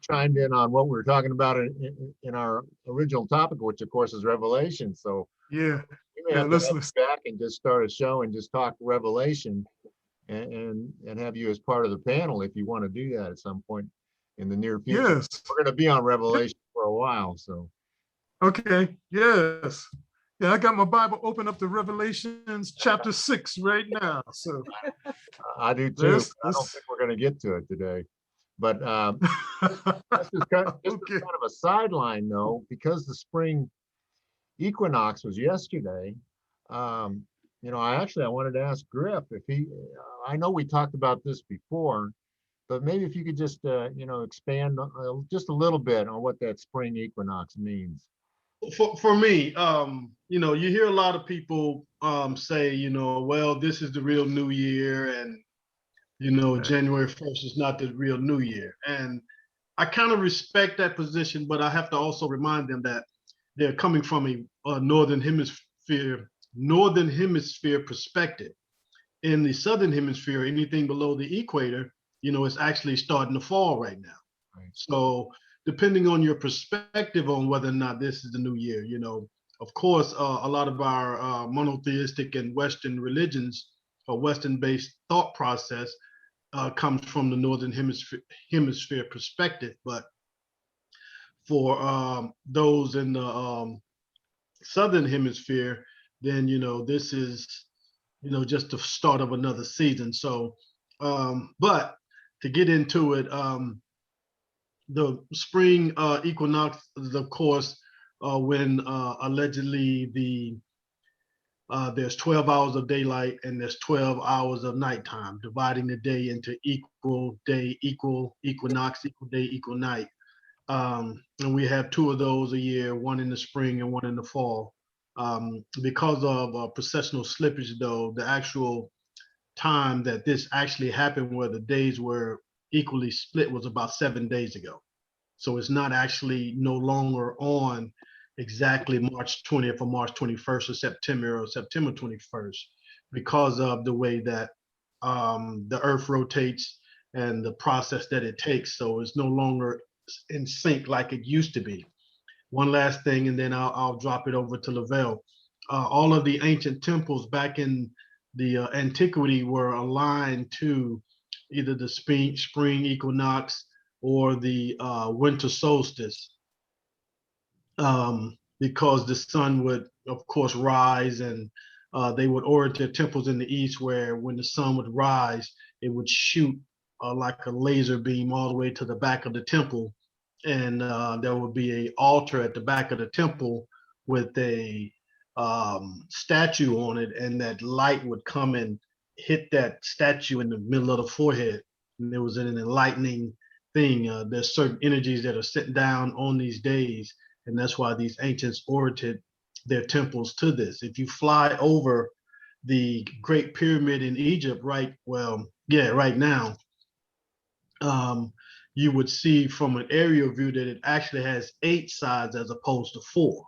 chimed in on what we were talking about in our original topic, which of course is Revelation. So Yeah. you may have to have back and just start a show and just talk Revelation, and have you as part of the panel if you want to do that at some point in the near future. Yes. We're going to be on Revelation for a while, so. Okay. Yes. Yeah, I got my Bible open up to Revelations chapter 6 right now. So I do too. I don't think we're going to get to it today, but this is kind of a sideline though, because the spring equinox was yesterday. You know, I wanted to ask Griff if he, I know we talked about this before, but maybe if you could just, you know, expand just a little bit on what that spring equinox means. For me, you know, you hear a lot of people say, you know, well, this is the real new year, and, you know, January 1st is not the real new year. And I kind of respect that position, but I have to also remind them that they're coming from a northern hemisphere northern hemisphere perspective. In the southern hemisphere, anything below the equator, it's actually starting to fall right now. Right. So depending on your perspective on whether or not this is the new year, of course, a lot of our monotheistic and Western religions or Western-based thought process comes from the northern hemisphere perspective. But for those in the southern hemisphere, then this is just the start of another season. So, but to get into it, the spring equinox is, of course, when allegedly there's 12 hours of daylight and there's 12 hours of nighttime, dividing the day into equal day, equal equinox, equal day, equal night. And we have 2 of those a year, one in the spring and one in the fall. Because of processional slippage, though, the actual time that this actually happened, where the days were equally split, was about 7 days ago. So it's not actually no longer on exactly March 20th or March 21st or September 21st, because of the way that the Earth rotates and the process that it takes. So it's no longer in sync like it used to be. One last thing, and then I'll drop it over to Lovell. All of the ancient temples back in the antiquity were aligned to either the spring equinox or the winter solstice, because the sun would, of course, rise, and they would orient their temples in the east, where when the sun would rise, it would shoot like a laser beam all the way to the back of the temple. And there would be an altar at the back of the temple with a statue on it, and that light would come and hit that statue in the middle of the forehead. And there was an enlightening thing. There's certain energies that are sent down on these days, and that's why these ancients oriented their temples to this. If you fly over the Great Pyramid in Egypt right now, you would see from an aerial view that it actually has 8 sides as opposed to 4.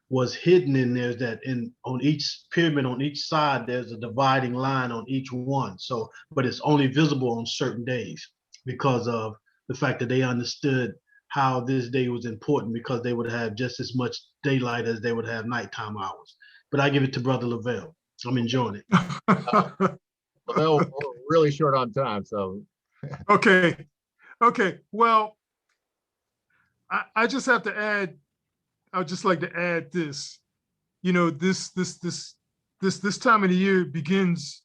What's hidden in there is that on each pyramid, on each side, there's a dividing line on each one. So, but it's only visible on certain days because of the fact that they understood how this day was important, because they would have just as much daylight as they would have nighttime hours. But I give it to Brother Lovell. I'm enjoying it. Lovell, we're really short on time, so. Okay. Well, I just have to add. I would just like to add this. This time of the year begins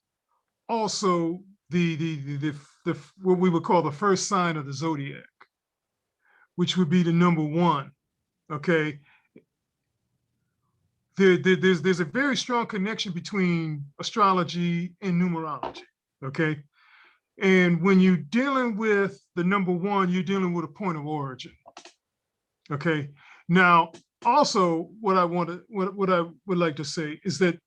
also the what we would call the first sign of the zodiac, which would be the number 1. Okay. There's a very strong connection between astrology and numerology. Okay. And when you're dealing with the number 1, you're dealing with a point of origin. Okay. Now, also, what I would like to say is that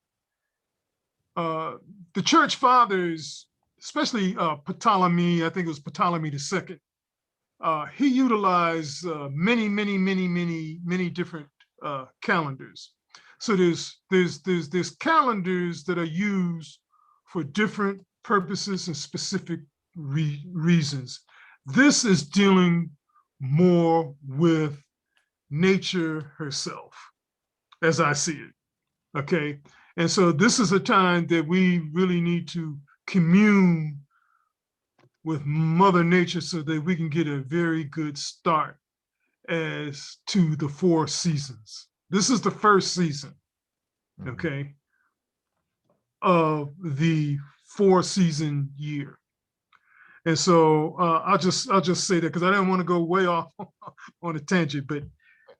the church fathers, especially Ptolemy, I think it was Ptolemy II, he utilized many different calendars. So there's calendars that are used for different purposes and specific reasons. This is dealing more with nature herself, as I see it. Okay. And so this is a time that we really need to commune with Mother Nature so that we can get a very good start as to the 4 seasons. This is the first season, okay, of the 4-season year. And so I'll just say that because I didn't want to go way off on a tangent, but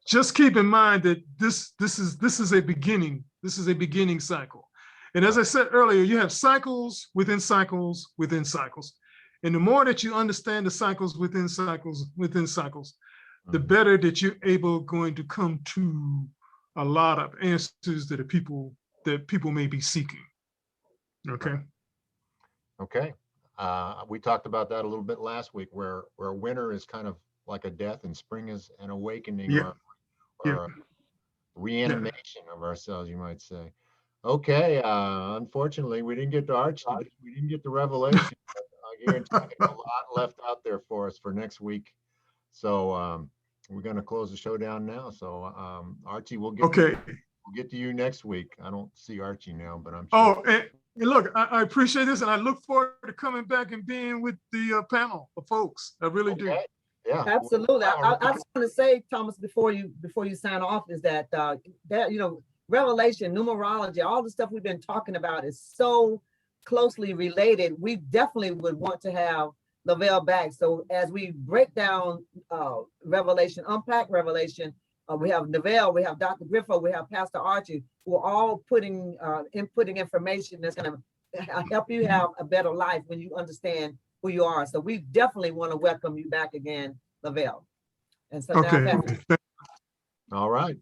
just keep in mind that this is a beginning. This is a beginning cycle. And as I said earlier, you have cycles within cycles within cycles. And the more that you understand the cycles within cycles within cycles, the better that you're going to come to a lot of answers that people may be seeking. Okay. Okay. We talked about that a little bit last week, where winter is kind of like a death and spring is an awakening, or a reanimation of ourselves, you might say. Okay, unfortunately, we didn't get to Archie. We didn't get the revelation. But I guarantee there's a lot left out there for us for next week. So we're going to close the show down now. So Archie, we'll get to you next week. I don't see Archie now, but I'm sure. Oh, and look, I appreciate this, and I look forward to coming back and being with the panel of folks. I really do. Yeah, Absolutely. I just want to say, Thomas, before you sign off, is that Revelation, numerology, all the stuff we've been talking about is so closely related. We definitely would want to have Lovell back. So as we break down Revelation, unpack Revelation, we have Lovell, we have Dr. Griffo, we have Pastor Archie, who are all inputting information that's going to help you have a better life when you understand who you are. So we definitely want to welcome you back again, Lovell. And so now, all right.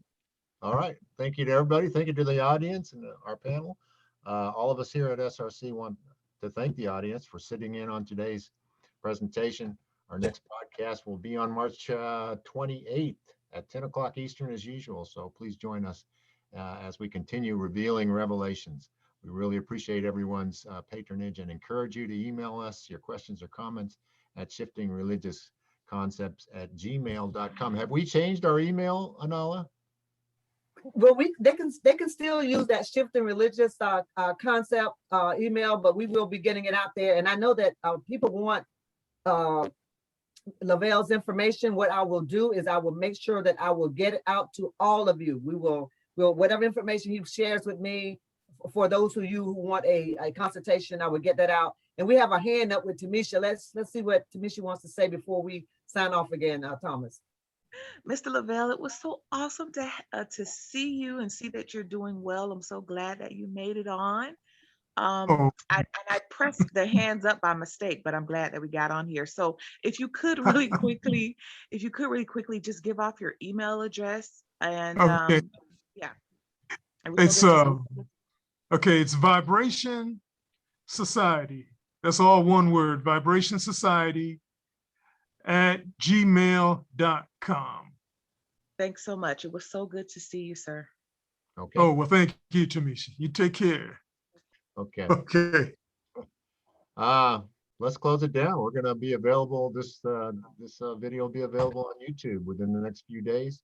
All right. Thank you to everybody. Thank you to the audience and our panel. All of us here at SRC want to thank the audience for sitting in on today's presentation. Our next podcast will be on March 28th at 10 o'clock Eastern as usual. So please join us as we continue revealing revelations. We really appreciate everyone's patronage and encourage you to email us your questions or comments at shiftingreligiousconcepts@gmail.com. Have we changed our email, Anala? Well, they can still use that shifting religious concept email, but we will be getting it out there. And I know that people want Lovell's information. What I will do is I will make sure that I will get it out to all of you. We'll whatever information he shares with me, for those of you who want a consultation, I will get that out. And we have a hand up with Timmesha. Let's see what Timmesha wants to say before we sign off again, Thomas. Mr. Lovell, it was so awesome to see you and see that you're doing well. I'm so glad that you made it on. I pressed the hands up by mistake, but I'm glad that we got on here. So if you could really quickly, just give off your email address and yeah. It's it's Vibration Society. That's all one word, Vibration Society @gmail.com. Thanks so much. It was so good to see you, sir. Okay. Oh, well, thank you, Timmesha. You take care. Okay. Okay. Let's close it down. We're going to be available. This video will be available on YouTube within the next few days.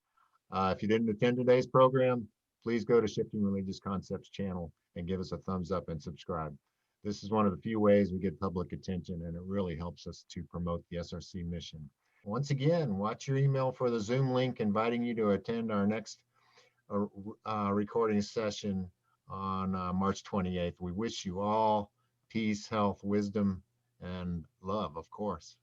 If you didn't attend today's program, please go to Shifting Religious Concepts channel and give us a thumbs up and subscribe. This is one of the few ways we get public attention, and it really helps us to promote the SRC mission. Once again, watch your email for the Zoom link inviting you to attend our next recording session on March 28th. We wish you all peace, health, wisdom, and love, of course.